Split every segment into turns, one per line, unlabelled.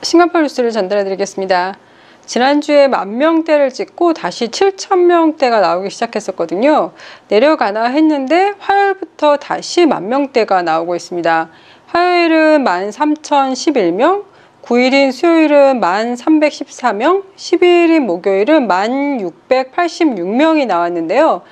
싱가포르 뉴스를 전달해 드리겠습니다. 지난주에 10,000명대를 찍고 다시 7,000명대가 나오기 시작했었거든요. 내려가나 했는데 화요일부터 다시 10,000명대가 나오고 있습니다. 화요일은 13,011명, 9일인 수요일은 1314명, 12일인 목요일은 1686명이 나왔는데요.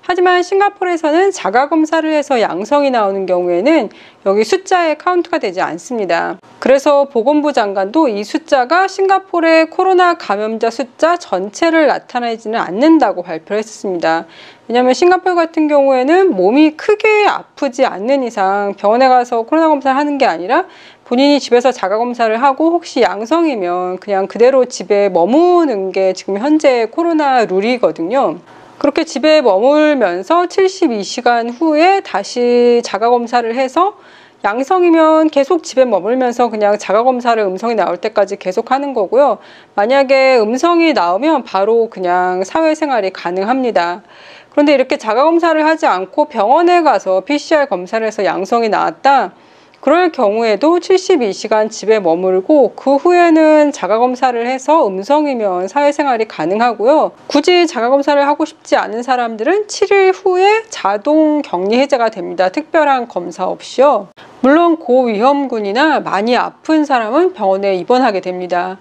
하지만 싱가포르에서는 자가검사를 해서 양성이 나오는 경우에는 여기 숫자에 카운트가 되지 않습니다. 그래서 보건부 장관도 이 숫자가 싱가포르의 코로나 감염자 숫자 전체를 나타내지는 않는다고 발표를 했습니다. 왜냐하면 싱가포르 같은 경우에는 몸이 크게 아프지 않는 이상 병원에 가서 코로나 검사를 하는 게 아니라 본인이 집에서 자가검사를 하고 혹시 양성이면 그냥 그대로 집에 머무는 게 지금 현재 코로나 룰이거든요. 그렇게 집에 머물면서 72시간 후에 다시 자가검사를 해서 양성이면 계속 집에 머물면서 그냥 자가검사를 음성이 나올 때까지 계속 하는 거고요. 만약에 음성이 나오면 바로 그냥 사회생활이 가능합니다. 그런데 이렇게 자가검사를 하지 않고 병원에 가서 PCR 검사를 해서 양성이 나왔다. 그럴 경우에도 72시간 집에 머물고 그 후에는 자가검사를 해서 음성이면 사회생활이 가능하고요. 굳이 자가검사를 하고 싶지 않은 사람들은 7일 후에 자동 격리 해제가 됩니다. 특별한 검사 없이요. 물론 고위험군이나 많이 아픈 사람은 병원에 입원하게 됩니다.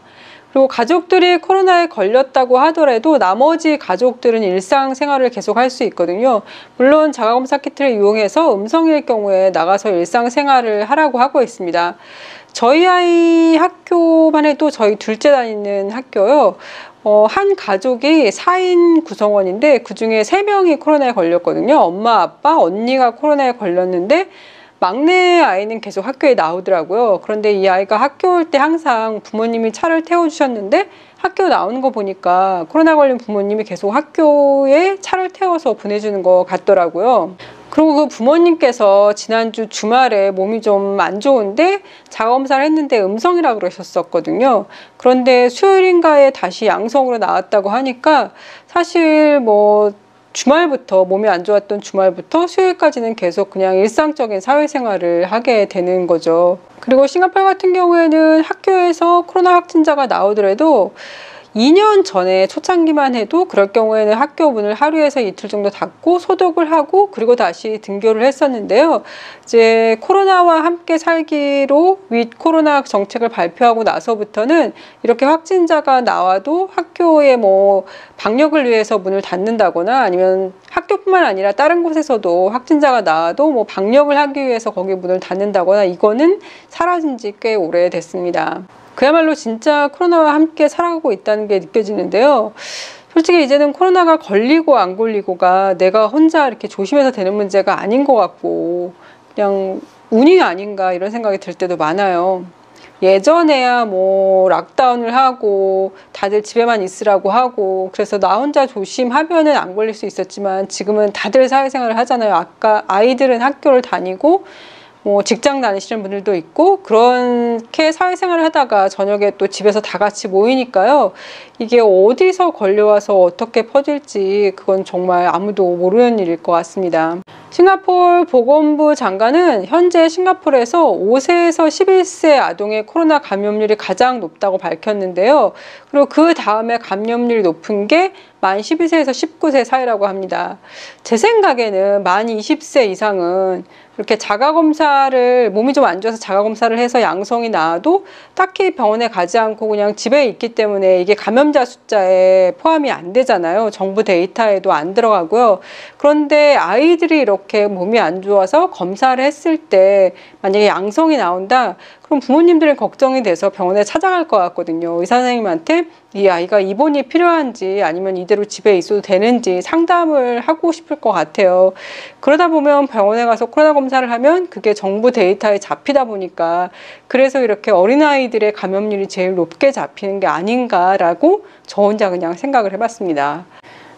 그리고 가족들이 코로나에 걸렸다고 하더라도 나머지 가족들은 일상생활을 계속 할 수 있거든요. 물론 자가검사 키트를 이용해서 음성일 경우에 나가서 일상생활을 하라고 하고 있습니다. 저희 아이 학교만 해도 저희 둘째 다니는 학교요. 한 가족이 4인 구성원인데 그중에 3명이 코로나에 걸렸거든요. 엄마, 아빠, 언니가 코로나에 걸렸는데 막내 아이는 계속 학교에 나오더라고요. 그런데 이 아이가 학교 올 때 항상 부모님이 차를 태워주셨는데 학교 나오는 거 보니까 코로나 걸린 부모님이 계속 학교에 차를 태워서 보내주는 것 같더라고요. 그리고 그 부모님께서 지난주 주말에 몸이 좀 안 좋은데 자가검사를 했는데 음성이라고 그러셨었거든요. 그런데 수요일인가에 다시 양성으로 나왔다고 하니까 사실 주말부터 몸이 안 좋았던 주말부터 수요일까지는 계속 그냥 일상적인 사회생활을 하게 되는 거죠. 그리고 싱가포르 같은 경우에는 학교에서 코로나 확진자가 나오더라도 2년 전에 초창기만 해도 그럴 경우에는 학교 문을 하루에서 이틀 정도 닫고 소독을 하고 그리고 다시 등교를 했었는데요. 이제 코로나와 함께 살기로 윗 코로나 정책을 발표하고 나서부터는 이렇게 확진자가 나와도 학교에 방역을 위해서 문을 닫는다거나 아니면 학교뿐만 아니라 다른 곳에서도 확진자가 나와도 방역을 하기 위해서 거기 문을 닫는다거나 이거는 사라진 지 꽤 오래됐습니다. 그야말로 진짜 코로나와 함께 살아가고 있다는 게 느껴지는데요. 솔직히 이제는 코로나가 걸리고 안 걸리고가 내가 혼자 이렇게 조심해서 되는 문제가 아닌 것 같고 그냥 운이 아닌가 이런 생각이 들 때도 많아요. 예전에야 락다운을 하고 다들 집에만 있으라고 하고 그래서 나 혼자 조심하면은 안 걸릴 수 있었지만 지금은 다들 사회생활을 하잖아요. 아까 아이들은 학교를 다니고 직장 다니시는 분들도 있고 그렇게 사회생활을 하다가 저녁에 또 집에서 다 같이 모이니까요. 이게 어디서 걸려와서 어떻게 퍼질지 그건 정말 아무도 모르는 일일 것 같습니다. 싱가포르 보건부 장관은 현재 싱가포르에서 5세에서 11세 아동의 코로나 감염률이 가장 높다고 밝혔는데요. 그리고 그 다음에 감염률이 높은 게 만 12세에서 19세 사이라고 합니다. 제 생각에는 만 20세 이상은 이렇게 자가검사를 몸이 좀 안 좋아서 자가검사를 해서 양성이 나와도 딱히 병원에 가지 않고 그냥 집에 있기 때문에 이게 감염자 숫자에 포함이 안 되잖아요. 정부 데이터에도 안 들어가고요. 그런데 아이들이 이렇게 몸이 안 좋아서 검사를 했을 때 만약에 양성이 나온다 그럼 부모님들은 걱정이 돼서 병원에 찾아갈 것 같거든요. 의사 선생님한테 이 아이가 입원이 필요한지 아니면 이대로 집에 있어도 되는지 상담을 하고 싶을 것 같아요. 그러다 보면 병원에 가서 코로나 검사를 하면 그게 정부 데이터에 잡히다 보니까 그래서 이렇게 어린아이들의 감염률이 제일 높게 잡히는 게 아닌가라고 저 혼자 그냥 생각을 해봤습니다.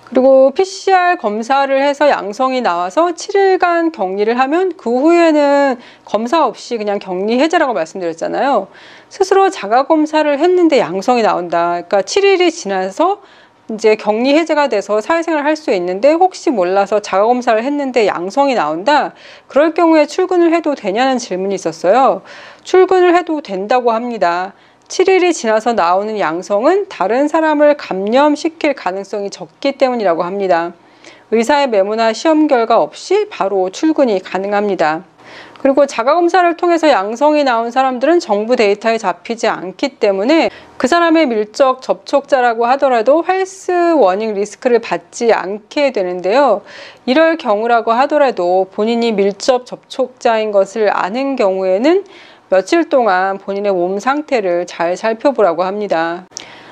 그리고 PCR 검사를 해서 양성이 나와서 7일간 격리를 하면 그 후에는 검사 없이 그냥 격리 해제라고 말씀드렸잖아요. 스스로 자가검사를 했는데 양성이 나온다. 그러니까 7일이 지나서 이제 격리 해제가 돼서 사회생활을 할 수 있는데 혹시 몰라서 자가검사를 했는데 양성이 나온다. 그럴 경우에 출근을 해도 되냐는 질문이 있었어요. 출근을 해도 된다고 합니다. 7일이 지나서 나오는 양성은 다른 사람을 감염시킬 가능성이 적기 때문이라고 합니다. 의사의 메모나 시험 결과 없이 바로 출근이 가능합니다. 그리고 자가검사를 통해서 양성이 나온 사람들은 정부 데이터에 잡히지 않기 때문에 그 사람의 밀접 접촉자라고 하더라도 헬스 워닝 리스크를 받지 않게 되는데요. 이럴 경우라고 하더라도 본인이 밀접 접촉자인 것을 아는 경우에는 며칠 동안 본인의 몸 상태를 잘 살펴보라고 합니다.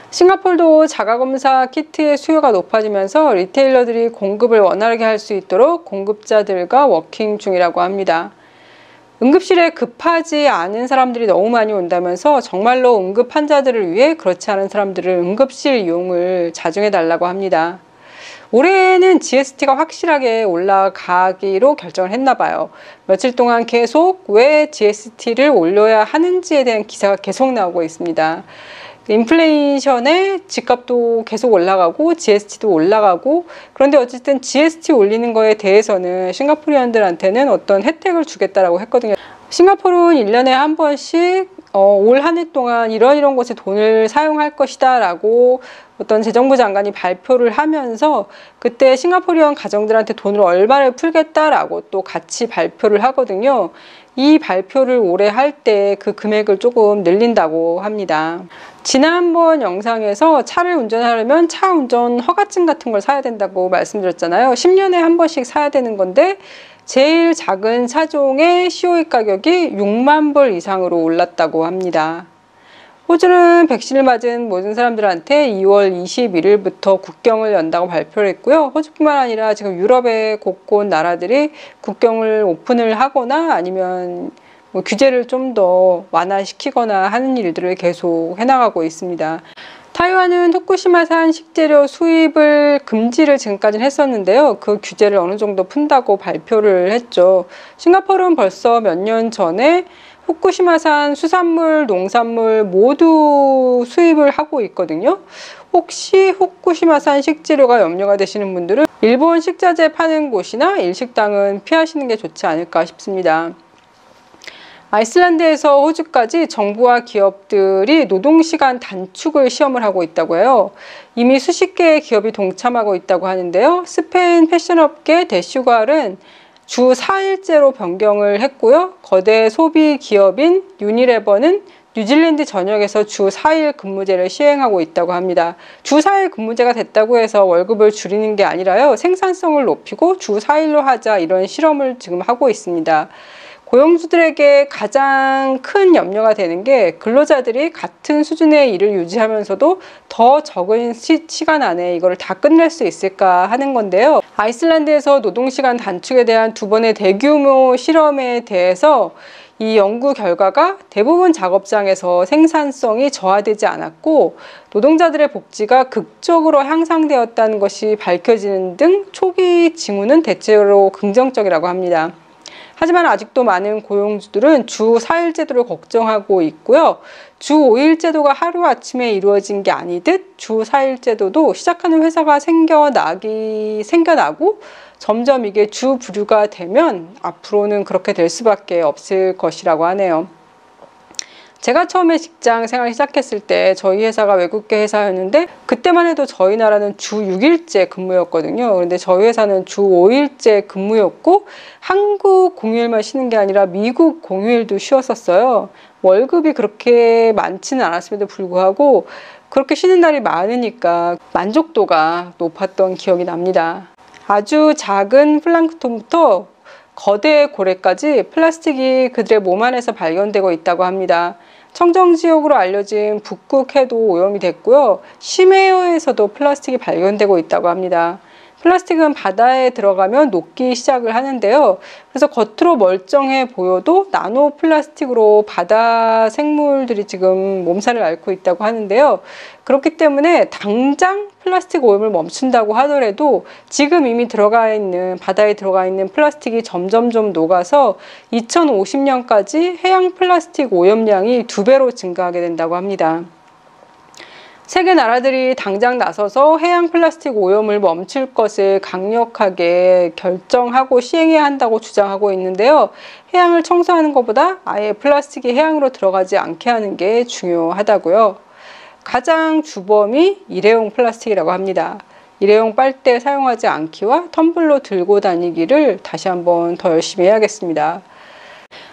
싱가포르도 자가검사 키트의 수요가 높아지면서 리테일러들이 공급을 원활하게 할 수 있도록 공급자들과 워킹 중이라고 합니다. 응급실에 급하지 않은 사람들이 너무 많이 온다면서 정말로 응급 환자들을 위해 그렇지 않은 사람들을 응급실 이용을 자중해 달라고 합니다. 올해는 GST가 확실하게 올라가기로 결정을 했나 봐요. 며칠 동안 계속 왜 GST를 올려야 하는지에 대한 기사가 계속 나오고 있습니다. 인플레이션에 집값도 계속 올라가고 GST도 올라가고, 그런데 어쨌든 GST 올리는 거에 대해서는 싱가포르인들한테는 어떤 혜택을 주겠다라고 했거든요. 싱가포르는 1년에 한 번씩 올 한 해 동안 이런 곳에 돈을 사용할 것이다 라고 어떤 재정부 장관이 발표를 하면서 그때 싱가포르인 가정들한테 돈을 얼마를 풀겠다라고 또 같이 발표를 하거든요. 이 발표를 올해 할 때 그 금액을 조금 늘린다고 합니다. 지난번 영상에서 차를 운전하려면 차 운전 허가증 같은 걸 사야 된다고 말씀드렸잖아요. 10년에 한 번씩 사야 되는 건데 제일 작은 차종의 COE 가격이 6만 불 이상으로 올랐다고 합니다. 호주는 백신을 맞은 모든 사람들한테 2월 21일부터 국경을 연다고 발표를 했고요. 호주뿐만 아니라 지금 유럽의 곳곳 나라들이 국경을 오픈을 하거나 아니면 규제를 좀 더 완화시키거나 하는 일들을 계속 해나가고 있습니다. 타이완은 후쿠시마산 식재료 수입을 금지를 지금까지는 했었는데요. 그 규제를 어느 정도 푼다고 발표를 했죠. 싱가포르는 벌써 몇 년 전에 후쿠시마산 수산물, 농산물 모두 수입을 하고 있거든요. 혹시 후쿠시마산 식재료가 염려가 되시는 분들은 일본 식자재 파는 곳이나 일식당은 피하시는 게 좋지 않을까 싶습니다. 아이슬란드에서 호주까지 정부와 기업들이 노동시간 단축을 시험을 하고 있다고 해요. 이미 수십 개의 기업이 동참하고 있다고 하는데요. 스페인 패션업계 대슈갈은 주 4일제로 변경을 했고요. 거대 소비 기업인 유니레버는 뉴질랜드 전역에서 주 4일 근무제를 시행하고 있다고 합니다. 주 4일 근무제가 됐다고 해서 월급을 줄이는 게 아니라요. 생산성을 높이고 주 4일로 하자, 이런 실험을 지금 하고 있습니다. 고용주들에게 가장 큰 염려가 되는 게 근로자들이 같은 수준의 일을 유지하면서도 더 적은 시간 안에 이거를 다 끝낼 수 있을까 하는 건데요. 아이슬란드에서 노동시간 단축에 대한 2번의 대규모 실험에 대해서 이 연구 결과가 대부분 작업장에서 생산성이 저하되지 않았고 노동자들의 복지가 극적으로 향상되었다는 것이 밝혀지는 등 초기 징후는 대체로 긍정적이라고 합니다. 하지만 아직도 많은 고용주들은 주 4일 제도를 걱정하고 있고요. 주 5일 제도가 하루아침에 이루어진 게 아니듯 주 4일 제도도 시작하는 회사가 생겨나고 점점 이게 주 부류가 되면 앞으로는 그렇게 될 수밖에 없을 것이라고 하네요. 제가 처음에 직장 생활 시작했을 때 저희 회사가 외국계 회사였는데 그때만 해도 저희 나라는 주 6일제 근무였거든요. 그런데 저희 회사는 주 5일제 근무였고 한국 공휴일만 쉬는 게 아니라 미국 공휴일도 쉬었었어요. 월급이 그렇게 많지는 않았음에도 불구하고 그렇게 쉬는 날이 많으니까 만족도가 높았던 기억이 납니다. 아주 작은 플랑크톤부터 거대 고래까지 플라스틱이 그들의 몸 안에서 발견되고 있다고 합니다. 청정지역으로 알려진 북극해도 오염이 됐고요. 심해어에서도 플라스틱이 발견되고 있다고 합니다. 플라스틱은 바다에 들어가면 녹기 시작을 하는데요. 그래서 겉으로 멀쩡해 보여도 나노 플라스틱으로 바다 생물들이 지금 몸살을 앓고 있다고 하는데요. 그렇기 때문에 당장 플라스틱 오염을 멈춘다고 하더라도 지금 이미 바다에 들어가 있는 플라스틱이 점점점 녹아서 2050년까지 해양 플라스틱 오염량이 2배로 증가하게 된다고 합니다. 세계 나라들이 당장 나서서 해양 플라스틱 오염을 멈출 것을 강력하게 결정하고 시행해야 한다고 주장하고 있는데요. 해양을 청소하는 것보다 아예 플라스틱이 해양으로 들어가지 않게 하는 게 중요하다고요. 가장 주범이 일회용 플라스틱이라고 합니다. 일회용 빨대 사용하지 않기와 텀블러 들고 다니기를 다시 한번 더 열심히 해야겠습니다.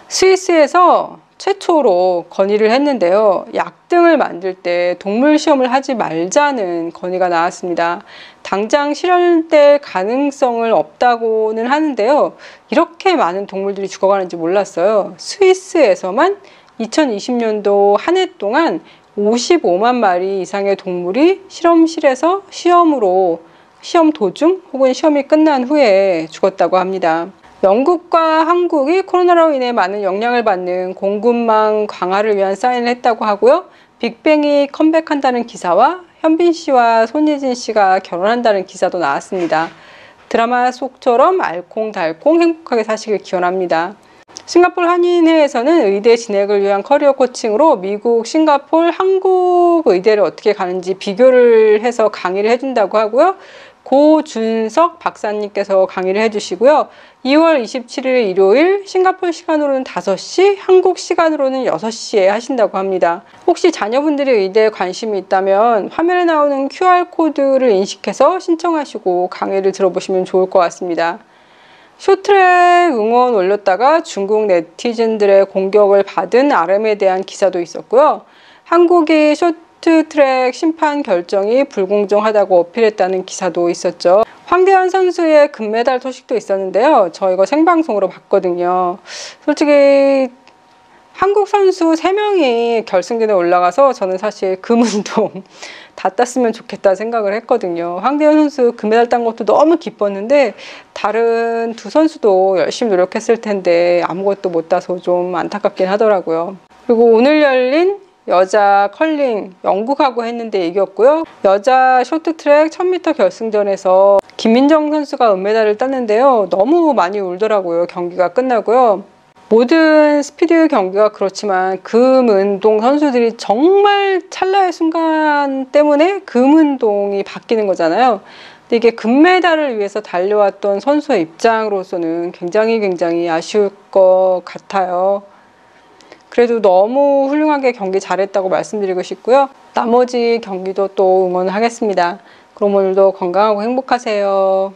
스위스에서 최초로 건의를 했는데요. 약 등을 만들 때 동물 시험을 하지 말자는 건의가 나왔습니다. 당장 실현될 가능성을 없다고는 하는데요. 이렇게 많은 동물들이 죽어가는지 몰랐어요. 스위스에서만 2020년도 한 해 동안 55만 마리 이상의 동물이 실험실에서 시험 도중 혹은 시험이 끝난 후에 죽었다고 합니다. 영국과 한국이 코로나로 인해 많은 영향을 받는 공급망 강화를 위한 사인을 했다고 하고요. 빅뱅이 컴백한다는 기사와 현빈 씨와 손예진 씨가 결혼한다는 기사도 나왔습니다. 드라마 속처럼 알콩달콩 행복하게 사시길 기원합니다. 싱가포르 한인회에서는 의대 진학을 위한 커리어 코칭으로 미국, 싱가포르, 한국 의대를 어떻게 가는지 비교를 해서 강의를 해준다고 하고요. 고준석 박사님께서 강의를 해주시고요. 2월 27일 일요일 싱가포르 시간으로는 5시, 한국 시간으로는 6시에 하신다고 합니다. 혹시 자녀분들이 의대에 관심이 있다면 화면에 나오는 QR코드를 인식해서 신청하시고 강의를 들어보시면 좋을 것 같습니다. 쇼트트랙 응원 올렸다가 중국 네티즌들의 공격을 받은 RM에 대한 기사도 있었고요. 한국이 쇼트트랙 심판 결정이 불공정하다고 어필했다는 기사도 있었죠. 황대현 선수의 금메달 소식도 있었는데요. 저 이거 생방송으로 봤거든요. 솔직히 한국 선수 3명이 결승전에 올라가서 저는 사실 금운동 다 땄으면 좋겠다 생각을 했거든요. 황대현 선수 금메달 딴 것도 너무 기뻤는데 다른 두 선수도 열심히 노력했을 텐데 아무것도 못 따서 좀 안타깝긴 하더라고요. 그리고 오늘 열린 여자 컬링 영국하고 했는데 이겼고요. 여자 쇼트트랙 1000m 결승전에서 김민정 선수가 은메달을 땄는데요. 너무 많이 울더라고요. 경기가 끝나고요. 모든 스피드 경기가 그렇지만 금운동 선수들이 정말 찰나의 순간 때문에 금운동이 바뀌는 거잖아요. 근데 이게 금메달을 위해서 달려왔던 선수의 입장으로서는 굉장히 아쉬울 것 같아요. 그래도 너무 훌륭하게 경기 잘했다고 말씀드리고 싶고요. 나머지 경기도 또 응원하겠습니다. 그럼 오늘도 건강하고 행복하세요.